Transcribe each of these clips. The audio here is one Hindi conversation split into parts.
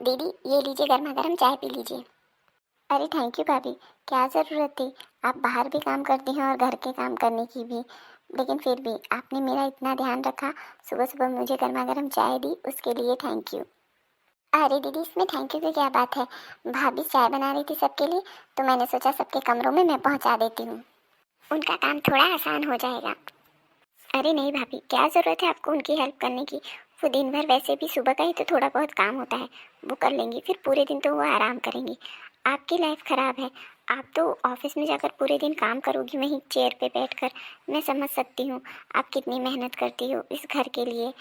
दीदी ये लीजिए, गर्मा गर्म चाय पी लीजिए। अरे थैंक यू भाभी, क्या ज़रूरत थी। आप बाहर भी काम करती हैं और घर के काम करने की भी, लेकिन फिर भी आपने मेरा इतना ध्यान रखा, सुबह सुबह मुझे गर्मा गर्म चाय दी, उसके लिए थैंक यू। अरे दीदी इसमें थैंक यू की क्या बात है। भाभी चाय बना रही थी सबके लिए, तो मैंने सोचा सबके कमरों में मैं पहुंचा देती हूँ, उनका काम थोड़ा आसान हो जाएगा। अरे नहीं भाभी, क्या ज़रूरत है आपको उनकी हेल्प करने की। वो दिन भर वैसे भी सुबह का ही तो थोड़ा बहुत काम होता है, वो कर लेंगी, फिर पूरे दिन तो वो आराम करेंगी। आपकी लाइफ ख़राब है, आप तो ऑफिस में जाकर पूरे दिन काम करोगी वहीं चेयर पे बैठकर। मैं समझ सकती हूँ आप कितनी मेहनत करती हो इस घर के लिए।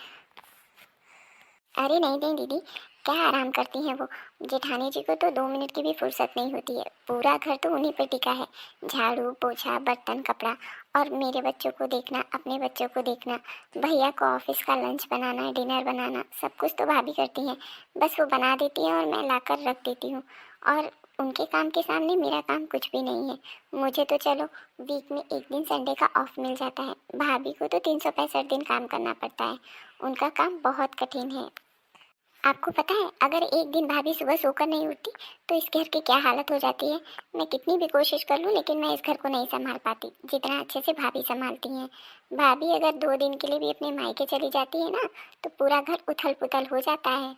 अरे नहीं नहीं दीदी, क्या आराम करती हैं वो। जेठानी जी को तो 2 मिनट की भी फुर्सत नहीं होती है, पूरा घर तो उन्हीं पर टिका है। झाड़ू पोछा बर्तन कपड़ा, और मेरे बच्चों को देखना, अपने बच्चों को देखना, भैया को ऑफिस का लंच बनाना, डिनर बनाना, सब कुछ तो भाभी करती हैं। बस वो बना देती हैं और मैं लाकर रख देती हूँ। और उनके काम के सामने मेरा काम कुछ भी नहीं है। मुझे तो चलो वीक में एक दिन संडे का ऑफ मिल जाता है, भाभी को तो 365 दिन काम करना पड़ता है। उनका काम बहुत कठिन है। आपको पता है, अगर एक दिन भाभी सुबह सोकर नहीं उठती तो इस घर की क्या हालत हो जाती है। मैं कितनी भी कोशिश कर लूँ लेकिन मैं इस घर को नहीं संभाल पाती जितना अच्छे से भाभी संभालती हैं। भाभी अगर 2 दिन के लिए भी अपने मायके चली जाती है ना, तो पूरा घर उथल पुथल हो जाता है।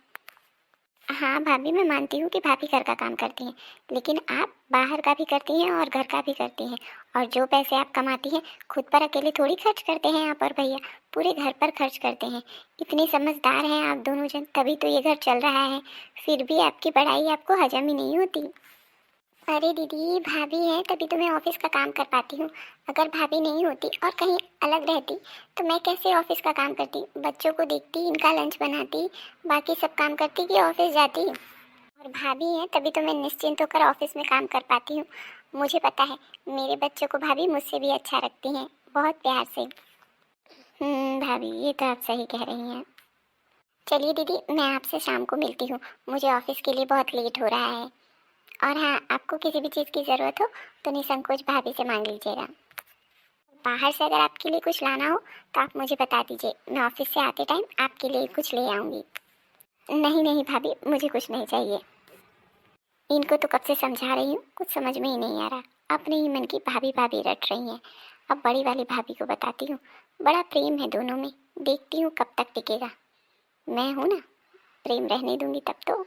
हाँ भाभी, मैं मानती हूँ कि भाभी घर का काम करती हैं, लेकिन आप बाहर का भी करती हैं और घर का भी करती हैं। और जो पैसे आप कमाती हैं खुद पर अकेले थोड़ी खर्च करते हैं आप और भैया, पूरे घर पर खर्च करते हैं। इतने समझदार हैं आप दोनों जन, तभी तो ये घर चल रहा है। फिर भी आपकी पढ़ाई आपको हजम ही नहीं होती। अरे दीदी, भाभी है तभी तो मैं ऑफिस का काम कर पाती हूँ। अगर भाभी नहीं होती और कहीं अलग रहती तो मैं कैसे ऑफिस का काम करती, बच्चों को देखती, इनका लंच बनाती, बाकी सब काम करती कि ऑफिस जाती। और भाभी है तभी तो मैं निश्चिंत होकर ऑफिस में काम कर पाती हूँ। मुझे पता है मेरे बच्चों को भाभी मुझसे भी अच्छा रखती हैं, बहुत प्यार से। भाभी ये तो आप सही कह रही हैं। चलिए दीदी, मैं आपसे शाम को मिलती हूँ, मुझे ऑफिस के लिए बहुत लेट हो रहा है। और हाँ, आपको किसी भी चीज़ की ज़रूरत हो तो निसंकोच भाभी से मांग लीजिएगा। बाहर से अगर आपके लिए कुछ लाना हो तो आप मुझे बता दीजिए, मैं ऑफिस से आते टाइम आपके लिए कुछ ले आऊँगी। नहीं नहीं भाभी, मुझे कुछ नहीं चाहिए। इनको तो कब से समझा रही हूँ, कुछ समझ में ही नहीं आ रहा। अपने ही मन की भाभी भाभी रट रही हैं। अब बड़ी वाली भाभी को बताती हूँ, बड़ा प्रेम है दोनों में, देखती हूँ कब तक टिकेगा। मैं हूँ ना, प्रेम रहने दूंगी तब तो।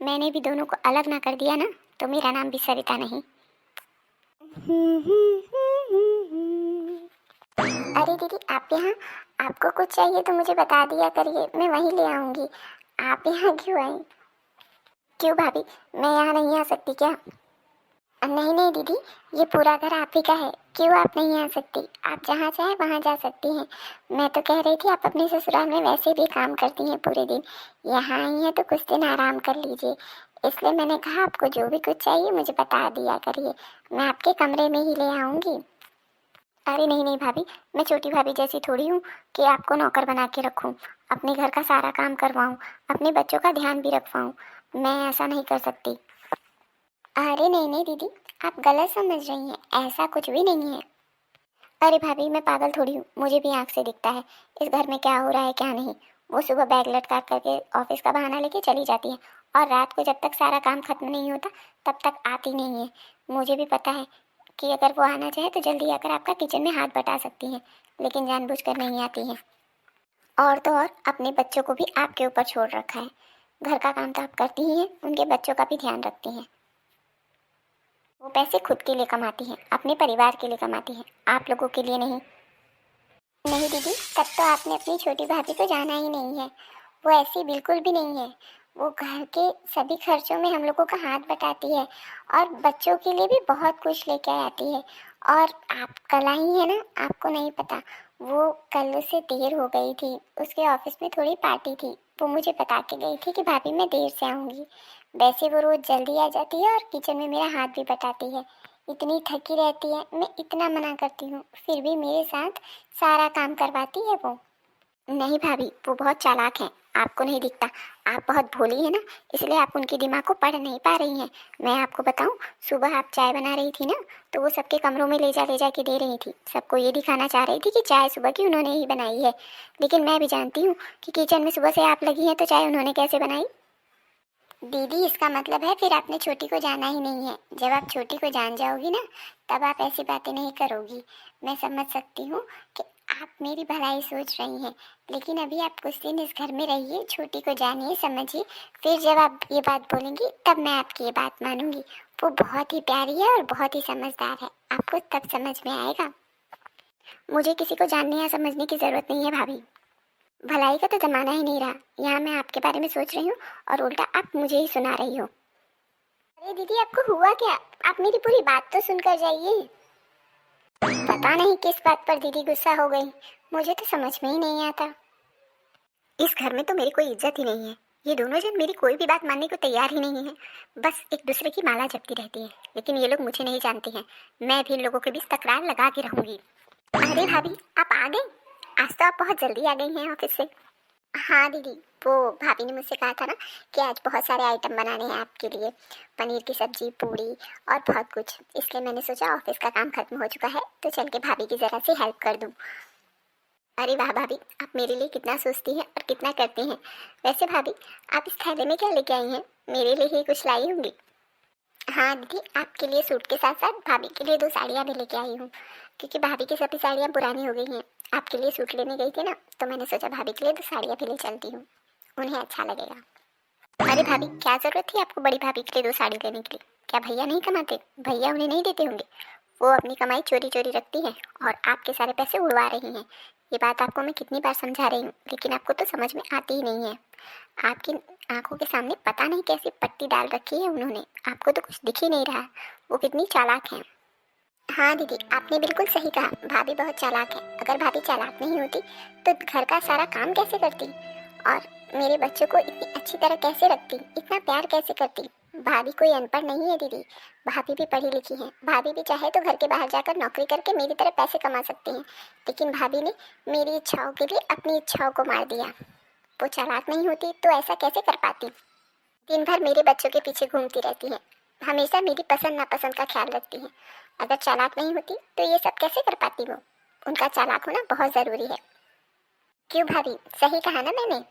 मैंने भी दोनों को अलग ना कर दिया ना, तो मेरा नाम भी सरिता नहीं। अरे दीदी, आप यहाँ, आपको कुछ चाहिए तो मुझे बता दिया करिए, मैं वहीं ले आऊँगी। आप यहाँ क्यों आई? क्यों भाभी, मैं यहाँ नहीं आ सकती क्या? नहीं नहीं दीदी, ये पूरा घर आप ही का है, क्यों आप नहीं आ सकती? आप जहाँ चाहे वहाँ जा सकती हैं। मैं तो कह रही थी आप अपने ससुराल में वैसे भी काम करती हैं पूरे दिन, यहाँ आई हैं तो कुछ दिन आराम कर लीजिए। इसलिए मैंने कहा आपको जो भी कुछ चाहिए मुझे बता दिया करिए, मैं आपके कमरे में ही ले आऊँगी। अरे नहीं नहीं भाभी, मैं छोटी भाभी जैसी थोड़ी हूँ कि आपको नौकर बना के रखूँ, अपने घर का सारा काम करवाऊँ, अपने बच्चों का ध्यान भी रखवाऊँ। मैं ऐसा नहीं कर सकती। अरे नहीं नहीं दीदी, आप गलत समझ रही हैं, ऐसा कुछ भी नहीं है। अरे भाभी, मैं पागल थोड़ी हूँ, मुझे भी आँख से दिखता है इस घर में क्या हो रहा है क्या नहीं। वो सुबह बैग लटका करके ऑफिस का बहाना लेके चली जाती है, और रात को जब तक सारा काम खत्म नहीं होता तब तक आती नहीं है। मुझे भी पता है कि अगर वो आना चाहे तो जल्दी आकर आपका किचन में हाथ बटा सकती हैं, लेकिन जानबूझकर नहीं आती हैं। और तो और अपने बच्चों को भी आपके ऊपर छोड़ रखा है। घर का काम तो आप करती ही हैं, उनके बच्चों का भी ध्यान रखती हैं। वो पैसे खुद के लिए कमाती हैं, अपने परिवार के लिए कमाती हैं, आप लोगों के लिए नहीं। नहीं दीदी, तब तो आपने अपनी छोटी भाभी को जाना ही नहीं है। वो ऐसी बिल्कुल भी नहीं है। वो घर के सभी खर्चों में हम लोगों का हाथ बटाती है, और बच्चों के लिए भी बहुत कुछ लेके आती है। और आप कल आई है ना, आपको नहीं पता, वो कल से देर हो गई थी, उसके ऑफिस में थोड़ी पार्टी थी, वो मुझे बता के गई थी कि भाभी मैं देर से आऊँगी। वैसे वो रोज़ जल्दी आ जाती है और किचन में मेरा हाथ भी बटाती है। इतनी थकी रहती है, मैं इतना मना करती हूँ फिर भी मेरे साथ सारा काम करवाती है वो। नहीं भाभी, वो बहुत चालाक हैं, आपको नहीं दिखता। आप बहुत भोली है ना, इसलिए आप उनके दिमाग को पढ़ नहीं पा रही हैं। मैं आपको बताऊं, सुबह आप चाय बना रही थी ना, तो वो सबके कमरों में ले जा के दे रही थी, सबको ये दिखाना चाह रही थी कि चाय सुबह की उन्होंने ही बनाई है। लेकिन मैं भी जानती हूँ कि किचन में सुबह से आप लगी हैं तो चाय उन्होंने कैसे बनाई। दीदी इसका मतलब है फिर आपने छोटी को जाना ही नहीं है। जब आप छोटी को जान जाओगी ना तब आप ऐसी बातें नहीं करोगी। मैं समझ सकती हूँ कि आप मेरी भलाई सोच रही हैं, लेकिन अभी आप कुछ दिन इस घर में रहिए, छोटी को जानिए समझिए, फिर जब आप ये बात बोलेंगी तब मैं आपकी ये बात मानूंगी। वो बहुत ही प्यारी है और बहुत ही समझदार है, आपको तब समझ में आएगा। मुझे किसी को जानने या समझने की ज़रूरत नहीं है भाभी। भलाई का तो जमाना ही नहीं रहा। यहाँ मैं आपके बारे में सोच रही हूँ और उल्टा आप मुझे ही सुना रही हो। अरे दीदी आपको हुआ क्या? आप मेरी पूरी बात तो सुनकर जाइए। पता नहीं किस बात पर दीदी गुस्सा हो गई, मुझे तो समझ में ही नहीं आता। इस घर में तो मेरी कोई इज्जत ही नहीं है। ये दोनों जन मेरी कोई भी बात मानने को तैयार ही नहीं है, बस एक दूसरे की माला जपती रहती है। लेकिन ये लोग मुझे नहीं जानते हैं, मैं भी इन लोगों के बीच तकरार लगा के रहूंगी। अरे भाभी आप आ गई? आज तो आप बहुत जल्दी आ गई हैं ऑफिस से। हाँ दीदी, वो भाभी ने मुझसे कहा था ना कि आज बहुत सारे आइटम बनाने हैं आपके लिए, पनीर की सब्जी, पूड़ी और बहुत कुछ, इसलिए मैंने सोचा ऑफिस का काम खत्म हो चुका है तो चल के भाभी की ज़रा सी हेल्प कर दूँ। अरे वाह भाभी, आप मेरे लिए कितना सोचती हैं और कितना करती हैं। वैसे भाभी आप इस थैले में क्या लेके आई हैं? मेरे लिए ही कुछ लाई होंगी। हाँ दीदी, आपके लिए सूट के साथ साथ भाभी के लिए 2 साड़ियाँ भी लेके आई हूँ, क्योंकि भाभी की सभी साड़ियाँ पुरानी हो गई हैं। आपके लिए सूट लेने गई थी ना, तो मैंने सोचा भाभी के लिए 2 साड़ियाँ भी ले चलती हूँ, उन्हें अच्छा लगेगा। अरे भाभी क्या ज़रूरत थी आपको बड़ी भाभी के लिए 2 साड़ी लेने के लिए? क्या भैया नहीं कमाते? भैया उन्हें नहीं देते होंगे? वो अपनी कमाई चोरी चोरी रखती हैं और आपके सारे पैसे उड़वा रही हैं। ये बात आपको मैं कितनी बार समझा रही हूँ, लेकिन आपको तो समझ में आती ही नहीं है। आपकी आंखों के सामने पता नहीं कैसी पट्टी डाल रखी है उन्होंने, आपको तो कुछ दिख ही नहीं रहा। वो कितनी चालाक हैं। हाँ दीदी आपने बिल्कुल सही कहा, भाभी बहुत चालाक है। अगर भाभी चालाक नहीं होती तो घर का सारा काम कैसे करती और मेरे बच्चों को इतनी अच्छी तरह कैसे रखती, इतना प्यार कैसे करती। भाभी कोई अनपढ़ नहीं है दीदी, भाभी भी पढ़ी लिखी हैं। भाभी भी चाहे तो घर के बाहर जाकर नौकरी करके मेरी तरह पैसे कमा सकती हैं, लेकिन भाभी ने मेरी इच्छाओं के लिए अपनी इच्छाओं को मार दिया। वो चालाक नहीं होती तो ऐसा कैसे कर पाती। दिन भर मेरे बच्चों के पीछे घूमती रहती हैं, हमेशा मेरी पसंद नापसंद का ख्याल रखती हैं। अगर चालाक नहीं होती तो ये सब कैसे कर पाती वो। उनका चालाक होना बहुत ज़रूरी है। क्यों भाभी, सही कहा ना मैंने?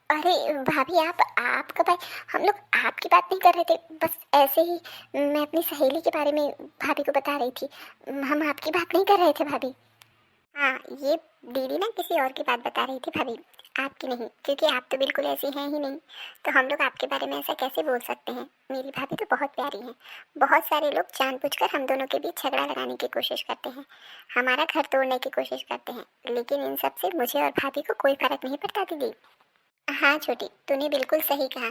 अरे भाभी आप कब आए? हम लोग आपकी बात नहीं कर रहे थे, बस ऐसे ही मैं अपनी सहेली के बारे में भाभी को बता रही थी। हम आपकी बात नहीं कर रहे थे भाभी। हाँ ये दीदी ना किसी और की बात बता रही थी भाभी, आपकी नहीं, क्योंकि आप तो बिल्कुल ऐसी हैं ही नहीं। तो हम लोग आपके बारे में ऐसा कैसे बोल सकते हैं। मेरी भाभी तो बहुत प्यारी हैं। बहुत सारे लोग जानबूझकर हम दोनों के बीच झगड़ा लगाने की कोशिश करते हैं, हमारा घर तोड़ने की कोशिश करते हैं, लेकिन इन सब से मुझे और भाभी को कोई फर्क नहीं पड़ता दीदी। हाँ छोटी, तूने बिल्कुल सही कहा।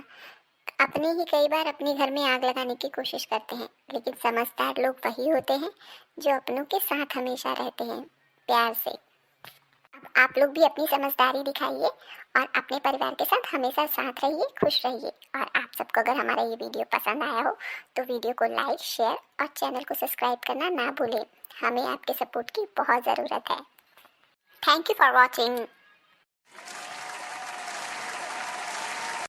अपने ही कई बार अपने घर में आग लगाने की कोशिश करते हैं, लेकिन समझदार लोग वही होते हैं जो अपनों के साथ हमेशा रहते हैं, प्यार से। अब आप लोग भी अपनी समझदारी दिखाइए और अपने परिवार के साथ हमेशा साथ रहिए, खुश रहिए। और आप सबको अगर हमारा ये वीडियो पसंद आया हो तो वीडियो को लाइक, शेयर और चैनल को सब्सक्राइब करना ना भूलें। हमें आपके सपोर्ट की बहुत ज़रूरत है। Thank you for watching.